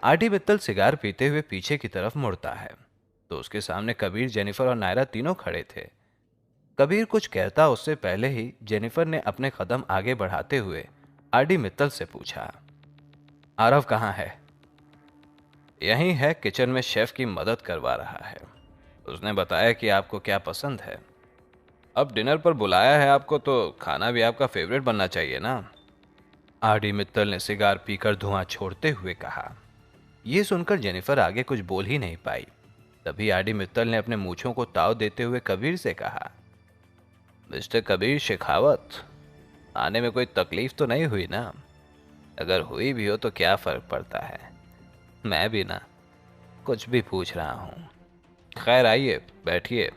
RD Mittal cigar पीते हुए पीछे की तरफ मुड़ता है तो उसके सामने कबीर, जेनिफर और नायरा तीनों खड़े थे। कबीर कुछ कहता उससे पहले ही जेनिफर ने अपने कदम आगे बढ़ाते हुए आरडी मित्तल से पूछा, आरव कहाँ है? यहीं है, किचन में शेफ की मदद करवा रहा है। उसने बताया कि आपको क्या पसंद है। अब डिनर पर बुलाया है आपको तो खाना भी आपका फेवरेट बनना चाहिए ना। आरडी मित्तल ने सिगार पीकर धुआं छोड़ते हुए कहा। यह सुनकर जेनिफर आगे कुछ बोल ही नहीं पाई। तभी आरडी मित्तल ने अपने मूंछों को ताव देते हुए कबीर से कहा, मिस्टर कबीर शेखावत, आने में कोई तकलीफ तो नहीं हुई ना? अगर हुई भी हो तो क्या फर्क पड़ता है, मैं भी ना कुछ भी पूछ रहा हूं। खैर आइए बैठिए,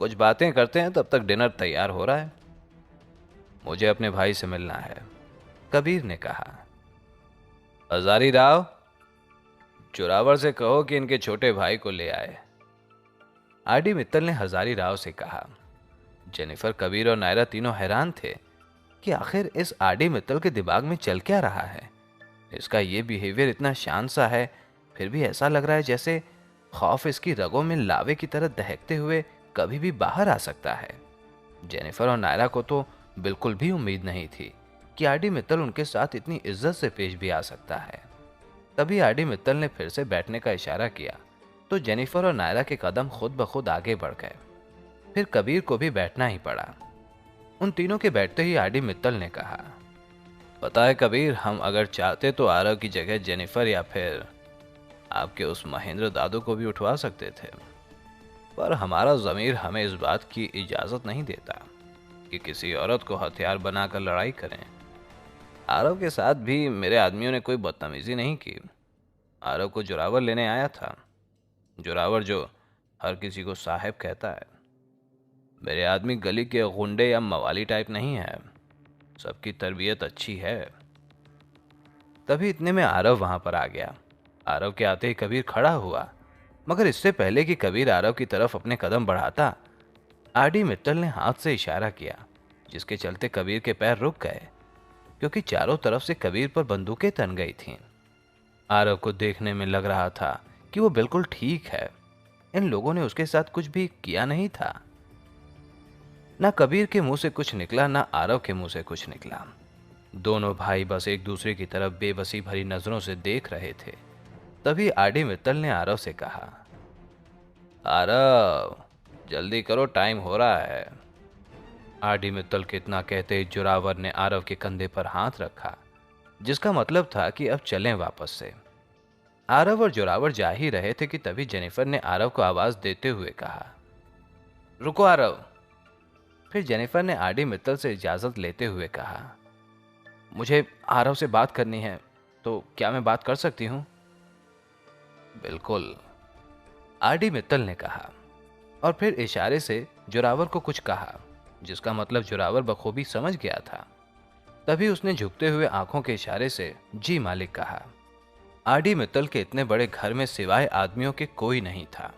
कुछ बातें करते हैं, तब तक डिनर तैयार हो रहा है। मुझे अपने भाई से मिलना है, कबीर ने कहा। हजारी राव, जोरावर से कहो कि इनके छोटे भाई को ले आए। आरडी मित्तल ने हजारी राव से कहा। जेनिफर, कबीर और नायरा तीनों हैरान थे कि आखिर इस आरडी मित्तल के दिमाग में चल क्या रहा है। इसका ये बिहेवियर इतना शांत सा है, फिर भी ऐसा लग रहा है जैसे खौफ इसकी रगों में लावे की तरह दहकते हुए कभी भी बाहर आ सकता है। जेनिफर और नायरा को तो बिल्कुल भी उम्मीद नहीं थी कि आरडी मित्तल उनके साथ इतनी इज्जत से पेश भी आ सकता है। तभी आरडी मित्तल ने फिर से बैठने का इशारा किया तो जेनिफर और नायरा के कदम खुद ब खुद आगे बढ़ गए। फिर कबीर को भी बैठना ही पड़ा। उन तीनों के बैठते ही आरडी मित्तल ने कहा, पता है कबीर, हम अगर चाहते तो आरव की जगह जेनिफर या फिर आपके उस महेंद्र दादू को भी उठवा सकते थे, पर हमारा ज़मीर हमें इस बात की इजाज़त नहीं देता कि किसी औरत को हथियार बनाकर लड़ाई करें। आरव के साथ भी मेरे आदमियों ने कोई बदतमीजी नहीं की। आरव को जोरावर लेने आया था, जोरावर जो हर किसी को साहब कहता है। मेरे आदमी गली के गुंडे या मवाली टाइप नहीं है, सबकी तरबियत अच्छी है। तभी इतने में आरव वहां पर आ गया। आरव के आते ही कबीर खड़ा हुआ, मगर इससे पहले कि कबीर आरव की तरफ अपने कदम बढ़ाता, आरडी मित्तल ने हाथ से इशारा किया, जिसके चलते कबीर के पैर रुक गए, क्योंकि चारों तरफ से कबीर पर बंदूकें तन गई थीं। आरव को देखने में लग रहा था कि वो बिल्कुल ठीक है। इन लोगों ने उसके साथ कुछ भी किया नहीं था। ना कबीर के मुंह से कुछ निकला, ना आरव के मुंह से कुछ निकला। दोनों भाई बस एक दूसरे की तरफ बेबसी भरी नजरों से देख रहे थे। तभी आरडी मित्तल ने आरव से कहा, आरव जल्दी करो, टाइम हो रहा है। आरडी मित्तल के इतना कहते ही जोरावर ने आरव के कंधे पर हाथ रखा, जिसका मतलब था कि अब चलें वापस से। आरव और जोरावर जा ही रहे थे कि तभी जेनिफर ने आरव को आवाज देते हुए कहा, रुको आरव। फिर जेनिफर ने आरडी मित्तल से इजाजत लेते हुए कहा, मुझे आरव से बात करनी है, तो क्या मैं बात कर सकती हूं? बिल्कुल, आरडी मित्तल ने कहा और फिर इशारे से जोरावर को कुछ कहा, जिसका मतलब जोरावर बखूबी समझ गया था। तभी उसने झुकते हुए आंखों के इशारे से जी मालिक कहा। आरडी मित्तल के इतने बड़े घर में सिवाय आदमियों के कोई नहीं था।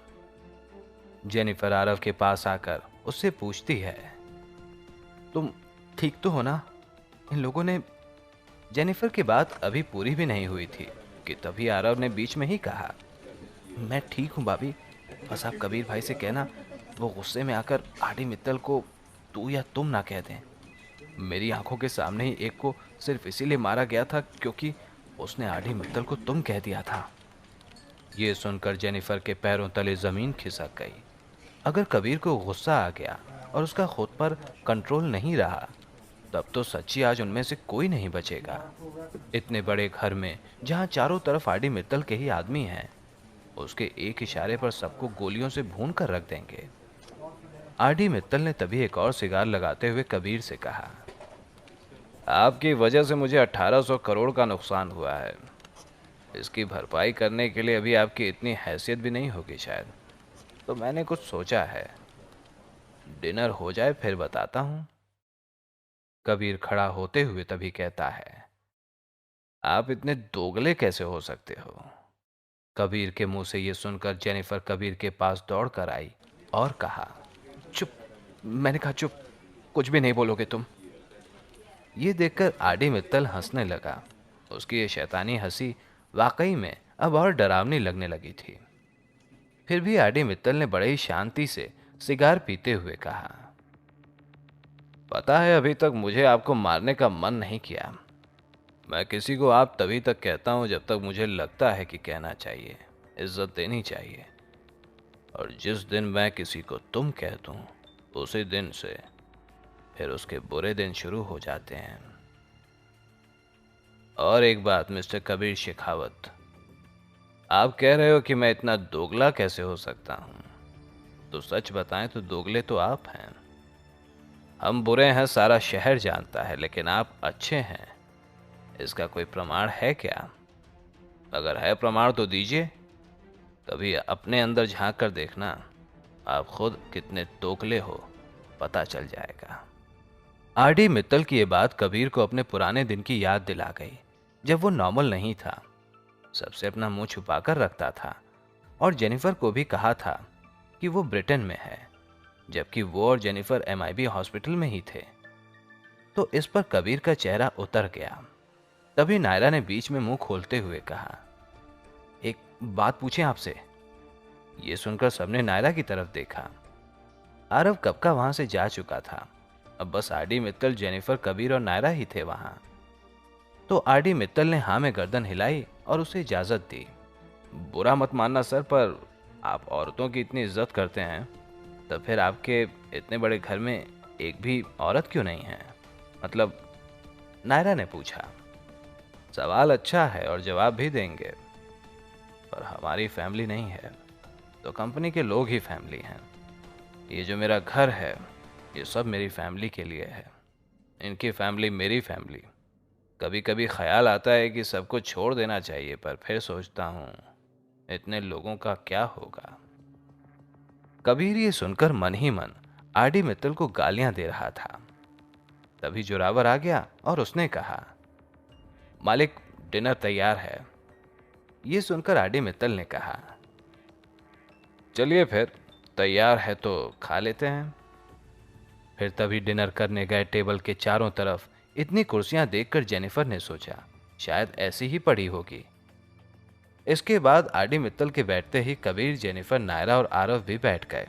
जेनिफर आरव के पास आकर उससे पूछती है, तुम ठीक तो हो ना? इन लोगों ने। जेनिफर की बात अभी पूरी भी नहीं हुई थी कि तभी आरव ने बीच में ही कहा, मैं ठीक हूं भाभी, बस आप कबीर भाई से कहना वो गुस्से में आकर आरडी मित्तल को तू या तुम ना कह दें। मेरी आंखों के सामने ही एक को सिर्फ इसीलिए मारा गया था क्योंकि उसने आरडी मित्तल को तुम कह दिया था। ये सुनकर जेनिफर के पैरों तले जमीन खिसक गई। अगर कबीर को गुस्सा आ गया और उसका खुद पर कंट्रोल नहीं रहा, तब तो सच्ची आज उनमें से कोई नहीं बचेगा। इतने बड़े घर में जहां चारों तरफ आरडी मित्तल के ही आदमी हैं, उसके एक इशारे पर सबको गोलियों से भून कर रख देंगे। आरडी मित्तल ने तभी एक और सिगार लगाते हुए कबीर से कहा, आपकी वजह से मुझे 1800 करोड़ का नुकसान हुआ है। इसकी भरपाई करने के लिए अभी आपकी इतनी हैसियत भी नहीं होगी शायद, तो मैंने कुछ सोचा है। डिनर हो जाए फिर बताता हूं। कबीर खड़ा होते हुए तभी कहता है, आप इतने दोगले कैसे हो सकते हो? कबीर के मुंह से यह सुनकर जेनिफर कबीर के पास दौड़ कर आई और कहा, चुप। मैंने कहा चुप, कुछ भी नहीं बोलोगे तुम। ये देखकर आरडी मित्तल हंसने लगा। उसकी ये शैतानी हंसी वाकई में अब और डरावनी लगने लगी थी। फिर भी आरडी मित्तल ने बड़े ही शांति से सिगार पीते हुए कहा, पता है अभी तक मुझे आपको मारने का मन नहीं किया। मैं किसी को आप तभी तक कहता हूं जब तक मुझे लगता है कि कहना चाहिए, इज्जत देनी चाहिए। और जिस दिन मैं किसी को तुम कह दूं, उसी दिन से फिर उसके बुरे दिन शुरू हो जाते हैं। और एक बात मिस्टर कबीर शेखावत, आप कह रहे हो कि मैं इतना दोगला कैसे हो सकता हूं, तो सच बताएं तो दोगले तो आप हैं। हम बुरे हैं सारा शहर जानता है, लेकिन आप अच्छे हैं, इसका कोई प्रमाण है क्या? अगर है प्रमाण तो दीजिए, कभी अपने अंदर झांक कर देखना, आप खुद कितने दोगले हो पता चल जाएगा। आरडी मित्तल की ये बात कबीर को अपने पुराने दिन की याद दिला गई, जब वो नॉर्मल नहीं था, सबसे अपना मुंह छुपाकर रखता था और जेनिफर को भी कहा था कि वो ब्रिटेन में है, जबकि वो और जेनिफर एमआईबी हॉस्पिटल में ही थे। तो इस पर कबीर का चेहरा उतर गया। तभी नायरा ने बीच में मुंह खोलते हुए कहा, एक बात पूछें आपसे। ये सुनकर सबने नायरा की तरफ देखा। आरव कब का वहां से जा चुका था, अब बस आरडी मित्तल, जेनिफर, कबीर और नायरा ही थे वहां। तो आरडी मित्तल ने हाँ में गर्दन हिलाई और उसे इजाजत दी। बुरा मत मानना सर, पर आप औरतों की इतनी इज्जत करते हैं, तो फिर आपके इतने बड़े घर में एक भी औरत क्यों नहीं है? मतलब, नायरा ने पूछा। सवाल अच्छा है और जवाब भी देंगे, पर हमारी फैमिली नहीं है तो कंपनी के लोग ही फैमिली हैं। ये जो मेरा घर है, ये सब मेरी फैमिली के लिए है। इनकी फैमिली मेरी फैमिली। कभी कभी ख्याल आता है कि सब कुछ छोड़ देना चाहिए, पर फिर सोचता हूँ इतने लोगों का क्या होगा। कबीर ये सुनकर मन ही मन आरडी मित्तल को गालियां दे रहा था। तभी जोरावर आ गया और उसने कहा, मालिक डिनर तैयार है। ये सुनकर आरडी मित्तल ने कहा, चलिए फिर तैयार है तो खा लेते हैं। फिर तभी डिनर करने गए टेबल के चारों तरफ इतनी कुर्सियां देखकर जेनिफर ने सोचा शायद ऐसी ही पड़ी होगी। इसके बाद आरडी मित्तल के बैठते ही कबीर, जेनिफर, नायरा और आरव भी बैठ गए।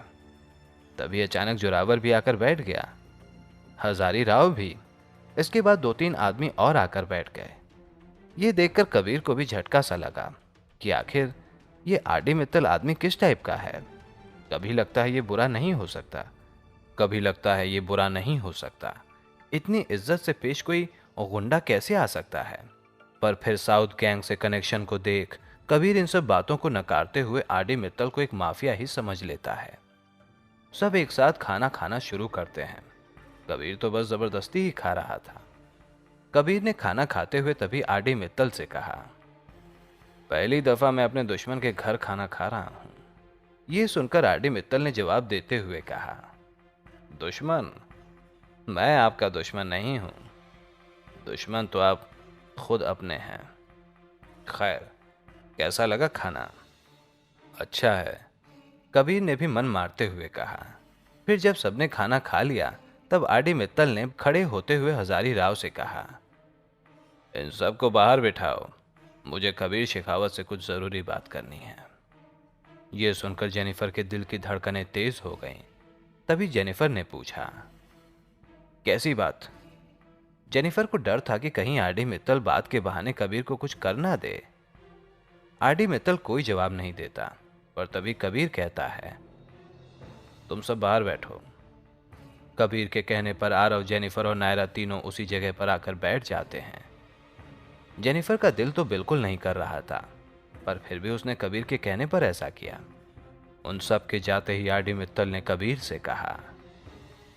तभी अचानक जोरावर भी आकर बैठ गया, हजारी राव भी। इसके बाद दो तीन आदमी और आकर बैठ गए। ये देखकर कबीर को भी झटका सा लगा कि आखिर ये आरडी मित्तल आदमी किस टाइप का है। कभी लगता है ये बुरा नहीं हो सकता, कभी लगता है ये बुरा नहीं हो सकता। इतनी इज्जत से पेश कोई गुंडा कैसे आ सकता है? पर फिर साउथ गैंग से कनेक्शन को देख कबीर इन सब बातों को नकारते हुए आरडी मित्तल को एक माफिया ही समझ लेता है। सब एक साथ खाना खाना शुरू करते हैं। कबीर तो बस जबरदस्ती ही खा रहा था। कबीर ने खाना खाते हुए तभी आरडी मित्तल से कहा, पहली दफा मैं अपने दुश्मन के घर खाना खा रहा हूं। ये सुनकर आरडी मित्तल ने जवाब देते हुए कहा, दुश्मन? मैं आपका दुश्मन नहीं हूं, दुश्मन तो आप खुद अपने हैं। खैर, कैसा लगा खाना? अच्छा है, कबीर ने भी मन मारते हुए कहा। फिर जब सबने खाना खा लिया तब आरडी मित्तल ने खड़े होते हुए हजारी राव से कहा, इन सबको बाहर बिठाओ, मुझे कबीर शेखावत से कुछ जरूरी बात करनी है। यह सुनकर जेनिफर के दिल की धड़कनें तेज हो गईं। तभी जेनिफर ने पूछा, कैसी बात? जेनिफर को डर था कि कहीं आरडी मित्तल बात के बहाने कबीर को कुछ कर ना दे। आरडी मित्तल कोई जवाब नहीं देता, पर तभी कबीर कहता है, तुम सब बाहर बैठो। कबीर के कहने पर आरव, जेनिफर और नायरा तीनों उसी जगह पर आकर बैठ जाते हैं। जेनिफर का दिल तो बिल्कुल नहीं कर रहा था, पर फिर भी उसने कबीर के कहने पर ऐसा किया। उन सब के जाते ही आरडी मित्तल ने कबीर से कहा,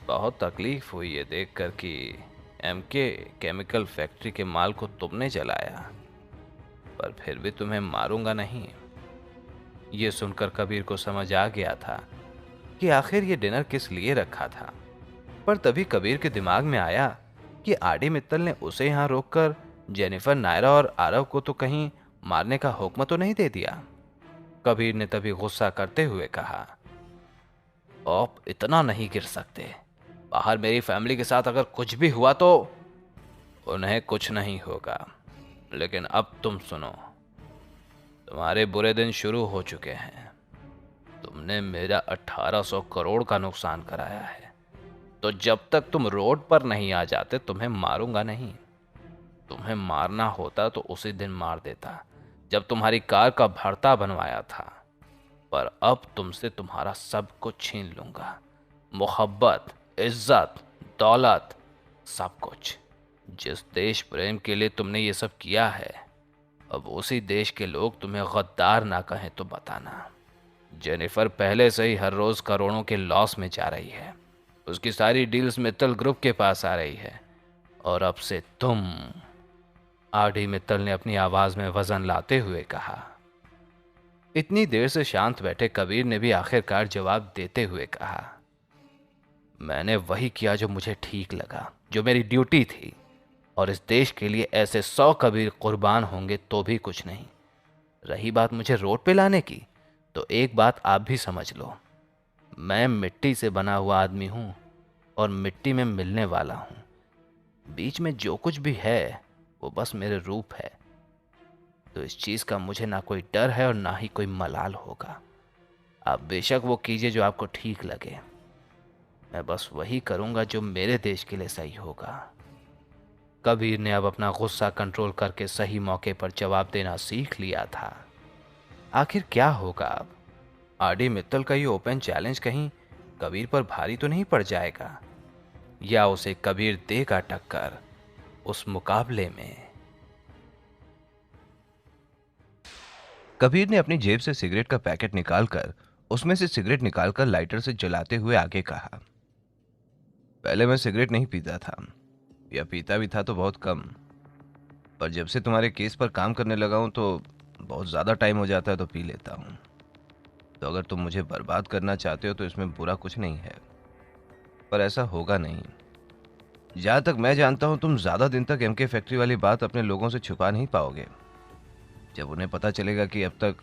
बहुत तकलीफ हुई ये देखकर कि एमके केमिकल फैक्ट्री के माल को तुमने जलाया, पर फिर भी तुम्हें मारूंगा नहीं। ये सुनकर कबीर को समझ आ गया था कि आखिर ये डिनर किस लिए रखा था। पर तभी कबीर के दिमाग में आया कि आरडी मित्तल ने उसे यहां रोककर जेनिफर, नायरा और आरव को तो कहीं मारने का हुक्म तो नहीं दे दिया। कबीर ने तभी गुस्सा करते हुए कहा, आप इतना नहीं गिर सकते। बाहर मेरी फैमिली के साथ अगर कुछ भी हुआ तो उन्हें कुछ नहीं होगा, लेकिन अब तुम सुनो, तुम्हारे बुरे दिन शुरू हो चुके हैं। तुमने मेरा 1800 करोड़ का नुकसान कराया है, तो जब तक तुम रोड पर नहीं आ जाते तुम्हें मारूंगा नहीं। तुम्हें मारना होता तो उसी दिन मार देता जब तुम्हारी कार का भरता बनवाया था, पर अब तुमसे तुम्हारा सब कुछ छीन लूंगा। मोहब्बत, इज्जत, दौलत, सब कुछ। जिस देश प्रेम के लिए तुमने ये सब किया है, अब उसी देश के लोग तुम्हें गद्दार ना कहें तो बताना। जेनिफर पहले से ही हर रोज करोड़ों के लॉस में जा रही है। उसकी सारी डील्स मित्तल ग्रुप के पास आ रही है, और अब से तुम। आरडी मित्तल ने अपनी आवाज में वजन लाते हुए कहा। इतनी देर से शांत बैठे कबीर ने भी आखिरकार जवाब देते हुए कहा, मैंने वही किया जो मुझे ठीक लगा, जो मेरी ड्यूटी थी, और इस देश के लिए ऐसे 100 कबीर कुर्बान होंगे तो भी कुछ नहीं। रही बात मुझे रोड पे लाने की, तो एक बात आप भी समझ लो, मैं मिट्टी से बना हुआ आदमी हूं और मिट्टी में मिलने वाला हूं। बीच में जो कुछ भी है वो बस मेरे रूप है। तो इस चीज का मुझे ना कोई डर है और ना ही कोई मलाल होगा। आप बेशक वो कीजिए जो आपको ठीक लगे, मैं बस वही करूंगा जो मेरे देश के लिए सही होगा। कबीर ने अब अपना गुस्सा कंट्रोल करके सही मौके पर जवाब देना सीख लिया था। आखिर क्या होगा अब? आरडी मित्तल का ये ओपन चैलेंज कहीं कबीर पर भारी तो नहीं पड़ जाएगा, या उसे कबीर देगा टक्कर उस मुकाबले में? कबीर ने अपनी जेब से सिगरेट का पैकेट निकालकर उसमें से सिगरेट निकालकर लाइटर से जलाते हुए आगे कहा, पहले मैं सिगरेट नहीं पीता था, या पीता भी था तो बहुत कम, पर जब से तुम्हारे केस पर काम करने लगा हूं तो बहुत ज़्यादा टाइम हो जाता है तो पी लेता हूं। तो अगर तुम मुझे बर्बाद करना चाहते हो तो इसमें बुरा कुछ नहीं है, पर ऐसा होगा नहीं। जहां तक मैं जानता हूं तुम ज़्यादा दिन तक एमके फैक्ट्री वाली बात अपने लोगों से छुपा नहीं पाओगे। जब उन्हें पता चलेगा कि अब तक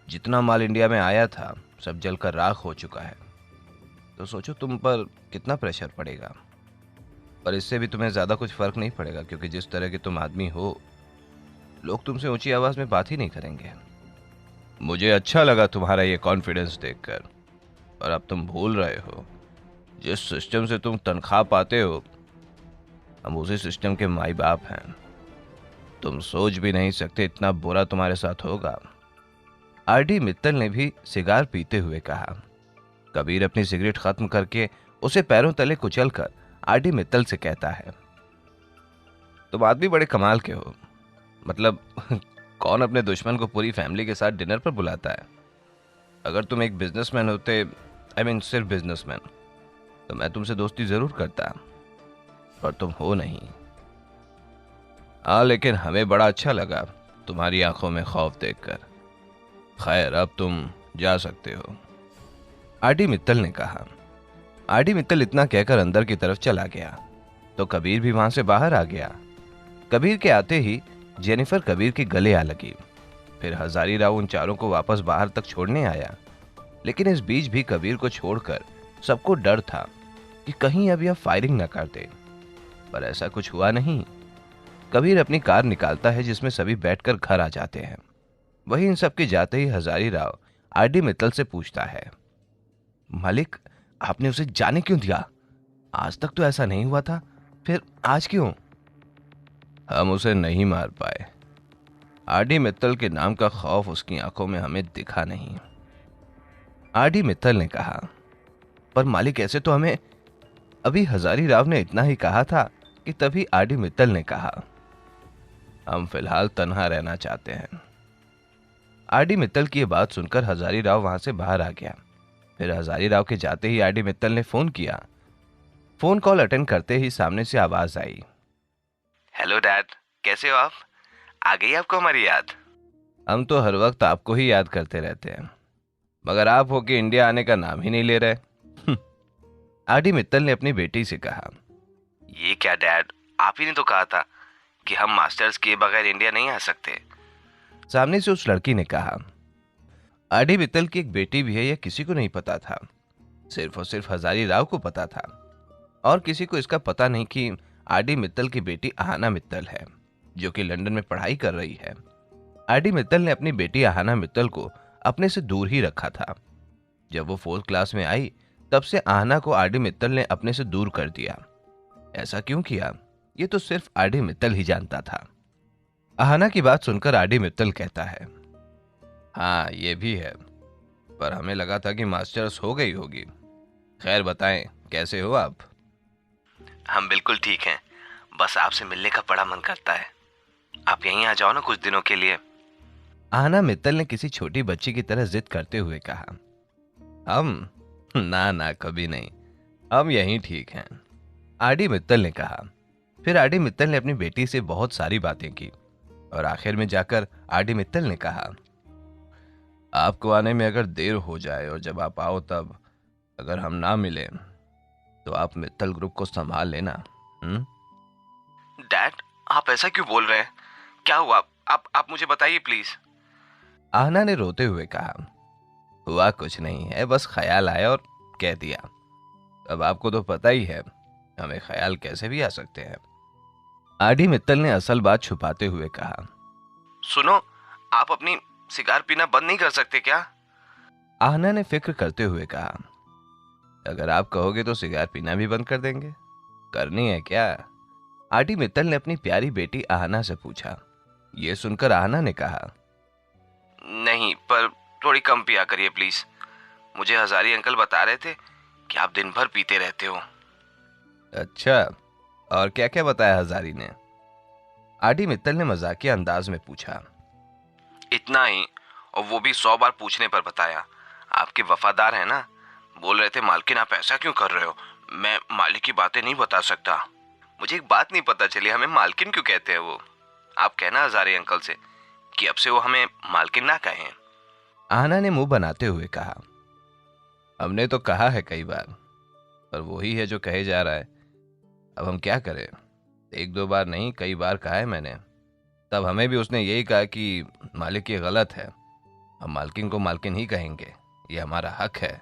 जितना माल इंडिया में आया था सब जलकर राख हो चुका है, तो सोचो तुम पर कितना प्रेशर पड़ेगा। पर इससे भी तुम्हें ज़्यादा कुछ फर्क नहीं पड़ेगा, क्योंकि जिस तरह के तुम आदमी हो, लोग तुमसे ऊंची आवाज़ में बात ही नहीं करेंगे। मुझे अच्छा लगा तुम्हारा ये कॉन्फिडेंस देखकर, और अब तुम भूल रहे हो जिस सिस्टम से तुम तनख्वाह पाते हो, हम उसी सिस्टम के माई बाप हैं। तुम सोच भी नहीं सकते इतना बुरा तुम्हारे साथ होगा। आरडी मित्तल ने भी सिगार पीते हुए कहा। कबीर अपनी सिगरेट खत्म करके उसे पैरों तले कुचलकर आरडी मित्तल से कहता है, तुम आदमी बड़े कमाल के हो। मतलब कौन अपने दुश्मन को पूरी फैमिली के साथ डिनर पर बुलाता है? अगर तुम एक बिजनेसमैन होते, सिर्फ बिजनेसमैन, तो मैं तुमसे दोस्ती जरूर करता, पर तुम हो नहीं। हाँ, लेकिन हमें बड़ा अच्छा लगा तुम्हारी आंखों में खौफ देखकर। खैर, अब तुम जा सकते हो, आरडी मित्तल ने कहा। आरडी मित्तल इतना कहकर अंदर की तरफ चला गया तो कबीर भी वहां से बाहर आ गया। कबीर के आते ही जेनिफर कबीर के गले आ लगी। फिर हजारी राव उन चारों को वापस बाहर तक छोड़ने आया, लेकिन इस बीच भी कबीर को छोड़कर सबको डर था कि कहीं अब यह फायरिंग न कर दे। पर ऐसा कुछ हुआ नहीं। कबीर अपनी कार निकालता है जिसमें सभी बैठकर घर आ जाते हैं। वही इन सब के जाते ही हजारी राव आरडी मित्तल से पूछता है, मालिक, आपने उसे जाने क्यों दिया? आज तक तो ऐसा नहीं हुआ था, फिर आज क्यों? हम उसे नहीं मार पाए। आरडी मित्तल के नाम का खौफ उसकी आंखों में हमें दिखा नहीं, आरडी मित्तल ने कहा। पर मालिक, ऐसे तो हमें। अभी हजारी राव ने इतना ही कहा था कि तभी आरडी मित्तल ने कहा, हम फिलहाल तन्हा रहना चाहते हैं। आरडी मित्तल की यह बात सुनकर हजारी राव वहां से बाहर आ गया। फिर हजारी राव के जाते ही आरडी मित्तल ने फोन किया। फोन कॉल अटेंड करते ही सामने से आवाज आई, हेलो डैड, कैसे हो आप? आ गई आपको हमारी याद? हम तो हर वक्त आपको ही याद करते रहते हैं, मगर आप हो कि इंडिया आने का नाम ही नहीं ले रहे। आरडी मित्तल ने अपनी बेटी से कहा, ये क्या डैड, आप ही ने तो कहा था कि हम मास्टर्स किए बगैर इंडिया नहीं आ सकते। सामने से उस लड़की ने कहा। आरडी मित्तल की एक बेटी भी है, यह किसी को नहीं पता था। सिर्फ और सिर्फ हजारी राव को पता था, और किसी को इसका पता नहीं कि आरडी मित्तल की बेटी आहना मित्तल है, जो कि लंदन में पढ़ाई कर रही है। आरडी मित्तल ने अपनी बेटी आहाना मित्तल को अपने से दूर ही रखा था। जब वो 4th क्लास में आई, तब से आहाना को आरडी मित्तल ने अपने से दूर कर दिया। ऐसा क्यों किया, ये तो सिर्फ आरडी मित्तल ही जानता था। आहाना की बात सुनकर आरडी मित्तल कहता है, हाँ ये भी है, पर हमें लगा था कि मास्टर्स हो गई होगी। खैर बताएं, कैसे हो आप? हम बिल्कुल ठीक हैं। बस आपसे मिलने का बड़ा मन करता है। आप यहीं आ जाओ ना कुछ दिनों के लिए। आहाना मित्तल ने किसी छोटी बच्ची की तरह जिद करते हुए कहा। हम? ना ना, कभी नहीं, हम यहीं ठीक हैं, आरडी मित्तल ने कहा। फिर आरडी मित्तल ने अपनी बेटी से बहुत सारी बातें की और आखिर में जाकर आरडी मित्तल ने कहा, आपको आने में अगर देर हो जाए और जब आप आओ तब अगर हम ना मिले तो आप मित्तल ग्रुप को संभाल लेना। डैड, आप ऐसा क्यों बोल रहे हैं? क्या हुआ? आप मुझे बताइए प्लीज। आहना ने रोते हुए कहा, हुआ कुछ नहीं है, बस ख्याल आया और कह दिया। अब आपको तो पता ही है, हमें ख्याल कैसे भी आ सकते हैं। आरडी मित्तल ने असल बात छुपाते हुए कहा, सुनो, आप अपनी सिगार पीना बंद नहीं कर सकते क्या? आहना ने फिक्र करते हुए कहा, अगर आप कहोगे तो सिगार पीना भी बंद कर देंगे। करनी है क्या? आरडी मित्तल ने अपनी प्यारी बेटी आहना से पूछा। यह सुनकर आहना ने कहा, नहीं, पर थोड़ी कम पिया करिए प्लीज। मुझे हजारी अंकल बता रहे थे कि आप दिन भर पीते रहते हो। अच्छा, और क्या क्या बताया हजारी ने? आरडी मित्तल ने मजाकिया अंदाज में पूछा। इतना ही, और वो भी 100 बार पूछने पर बताया। आपके वफादार है ना। बोल रहे थे, मालकिन आप ऐसा क्यों कर रहे हो? मैं मालिक की बातें नहीं बता सकता। मुझे एक बात नहीं पता चली, हमें मालकिन क्यों कहते हैं वो? आप कहना हजारी अंकल से कि अब से वो हमें मालकिन ना कहें। आहना ने मुंह बनाते हुए कहा, हमने तो कहा है कई बार, पर वही है जो कहे जा रहा है। अब हम क्या करें? 1-2 बार नहीं, कई बार कहा है मैंने। तब हमें भी उसने यही कहा कि मालिक ये गलत है, हम मालकिन को मालकिन ही कहेंगे, ये हमारा हक है।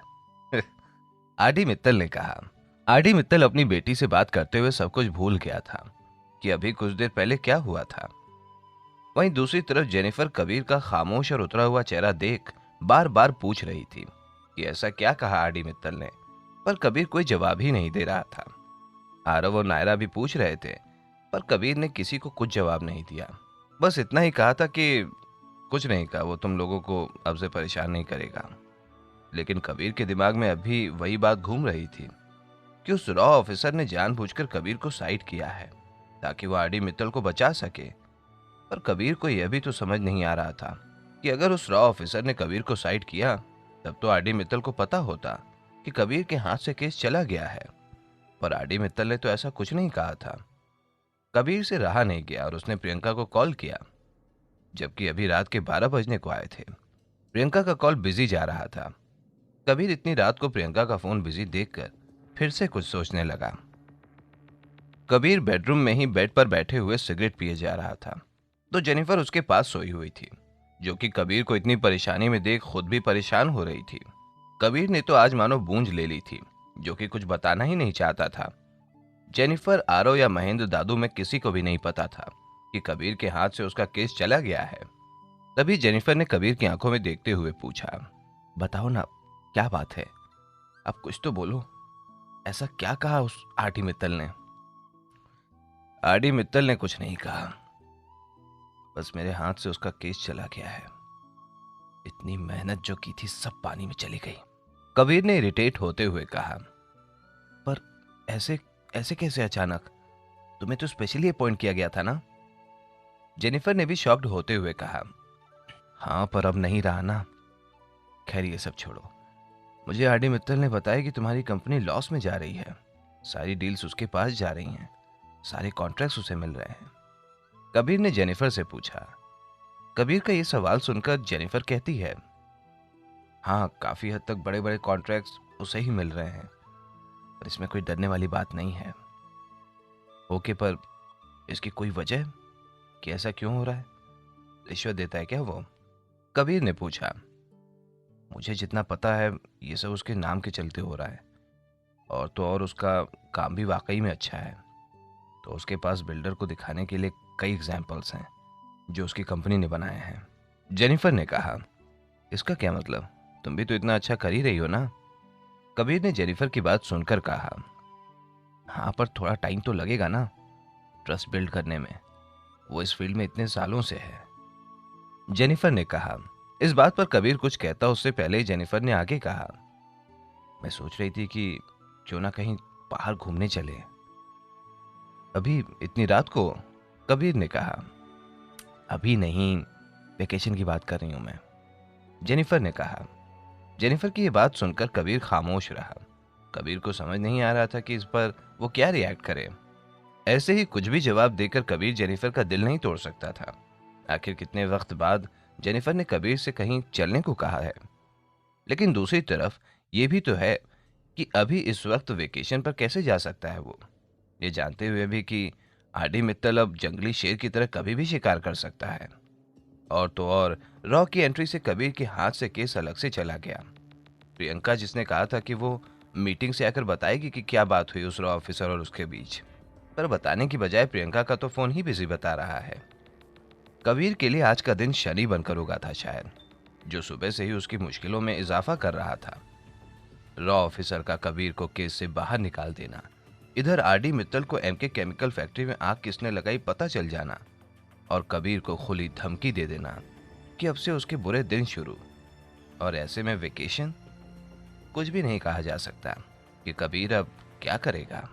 आरडी मित्तल ने कहा। आरडी मित्तल अपनी बेटी से बात करते हुए सब कुछ भूल गया था कि अभी कुछ देर पहले क्या हुआ था। वहीं दूसरी तरफ जेनिफर कबीर का खामोश और उतरा हुआ चेहरा देख बार बार पूछ रही थी कि ऐसा क्या कहा आरडी मित्तल ने, पर कबीर कोई जवाब ही नहीं दे रहा था। आरव और नायरा भी पूछ रहे थे, पर कबीर ने किसी को कुछ जवाब नहीं दिया। बस इतना ही कहा था कि कुछ नहीं कहा, वो तुम लोगों को अब से परेशान नहीं करेगा। लेकिन कबीर के दिमाग में अभी वही बात घूम रही थी कि उस रॉ ऑफिसर ने जानबूझकर कबीर को साइड किया है ताकि वो आरडी मित्तल को बचा सके। पर कबीर को यह भी तो समझ नहीं आ रहा था कि अगर उस रॉ ऑफिसर ने कबीर को साइड किया तब तो आरडी मित्तल को पता होता कि कबीर के हाथ से केस चला गया है। पर आरडी मित्तल ने तो ऐसा कुछ नहीं कहा था। कबीर से रहा नहीं गया और उसने प्रियंका को कॉल किया, जबकि अभी रात के 12 बजने को आए थे। प्रियंका का कॉल बिजी जा रहा था। कबीर इतनी रात को प्रियंका का फोन बिजी देखकर फिर से कुछ सोचने लगा। कबीर बेडरूम में ही बेड पर बैठे हुए सिगरेट पिए जा रहा था तो जेनिफर उसके पास सोई हुई थी, जो कि कबीर को इतनी परेशानी में देख खुद भी परेशान हो रही थी। कबीर ने तो आज मानो बूंझ ले ली थी, जो कि कुछ बताना ही नहीं चाहता था। जेनिफर, आरव या महेंद्र दादू में किसी को भी नहीं पता था कि कबीर के हाथ से उसका केस चला गया है। तभी जेनिफर ने कबीर की आंखों में देखते हुए पूछा, बताओ ना, क्या बात है? अब कुछ तो बोलो, ऐसा क्या कहा उस आरडी मित्तल ने? आरडी मित्तल ने कुछ नहीं कहा, बस मेरे हाथ से उसका केस चला गया है। इतनी मेहनत जो की थी सब पानी में चली गई, कबीर ने इरिटेट होते हुए कहा। पर ऐसे ऐसे कैसे अचानक? तुम्हें तो स्पेशली अपॉइंट किया गया था ना? जेनिफर ने भी शॉक्ड होते हुए कहा। हाँ, पर अब नहीं रहा ना। खैर ये सब छोड़ो, मुझे आरडी मित्तल ने बताया कि तुम्हारी कंपनी लॉस में जा रही है। सारी डील्स उसके पास जा रही हैं, सारे कॉन्ट्रैक्ट्स उसे मिल रहे हैं। कबीर ने जेनिफर से पूछा। कबीर का ये सवाल सुनकर जेनिफर कहती है, हाँ, काफी हद तक बड़े बड़े कॉन्ट्रैक्ट्स उसे ही मिल रहे हैं, पर इसमें कोई डरने वाली बात नहीं है। ओके, पर इसकी कोई वजह कि ऐसा क्यों हो रहा है? रिश्वत देता है क्या वो? कबीर ने पूछा। मुझे जितना पता है ये सब उसके नाम के चलते हो रहा है, और तो और उसका काम भी वाकई में अच्छा है। तो उसके पास बिल्डर को दिखाने के लिए कई एग्जाम्पल्स हैं जो उसकी कंपनी ने बनाए हैं। जेनिफर ने कहा, इसका क्या मतलब? तुम भी तो इतना अच्छा कर ही रही हो ना? कबीर ने जेनिफर की बात सुनकर कहा, हाँ, पर थोड़ा टाइम तो लगेगा ना ट्रस्ट बिल्ड करने में। वो इस फील्ड में इतने सालों से है। जेनिफर ने कहा। इस बात पर कबीर कुछ कहता उससे पहले ही जेनिफर ने आगे कहा, मैं सोच रही थी कि क्यों ना कहीं बाहर घूमने चले अभी इतनी रात को। कबीर ने कहा, अभी नहीं, वेकेशन की बात कर रही हूं मैं, जेनिफर ने कहा। जेनिफर की यह बात सुनकर कबीर खामोश रहा। कबीर को समझ नहीं आ रहा था कि इस पर वो क्या रिएक्ट करे। ऐसे ही कुछ भी जवाब देकर कबीर जेनिफर का दिल नहीं तोड़ सकता था। आखिर कितने वक्त बाद जेनिफर ने कबीर से कहीं चलने को कहा है। लेकिन दूसरी तरफ ये भी तो है कि अभी इस वक्त वेकेशन पर कैसे जा सकता है वो, ये जानते हुए भी कि आरडी मित्तल अब जंगली शेर की तरह कभी भी शिकार कर सकता है। और तो और रॉ की एंट्री से कबीर के हाथ से केस अलग से चला गया। प्रियंका जिसने कहा था कि वो मीटिंग से आकर बताएगी कि क्या बात हुई उस रॉ ऑफिसर और उसके बीच, पर बताने की बजाय प्रियंका का तो फोन ही बिजी बता रहा है। कबीर के लिए आज का दिन शनि बनकर उगा था शायद, जो सुबह से ही उसकी मुश्किलों में इजाफा कर रहा था। रॉ ऑफिसर का कबीर को केस से बाहर निकाल देना, इधर आरडी मित्तल को एमके केमिकल फैक्ट्री में आग किसने लगाई पता चल जाना, और कबीर को खुली धमकी दे देना कि अब से उसके बुरे दिन शुरू। और ऐसे में वेकेशन, कुछ भी नहीं कहा जा सकता कि कबीर अब क्या करेगा।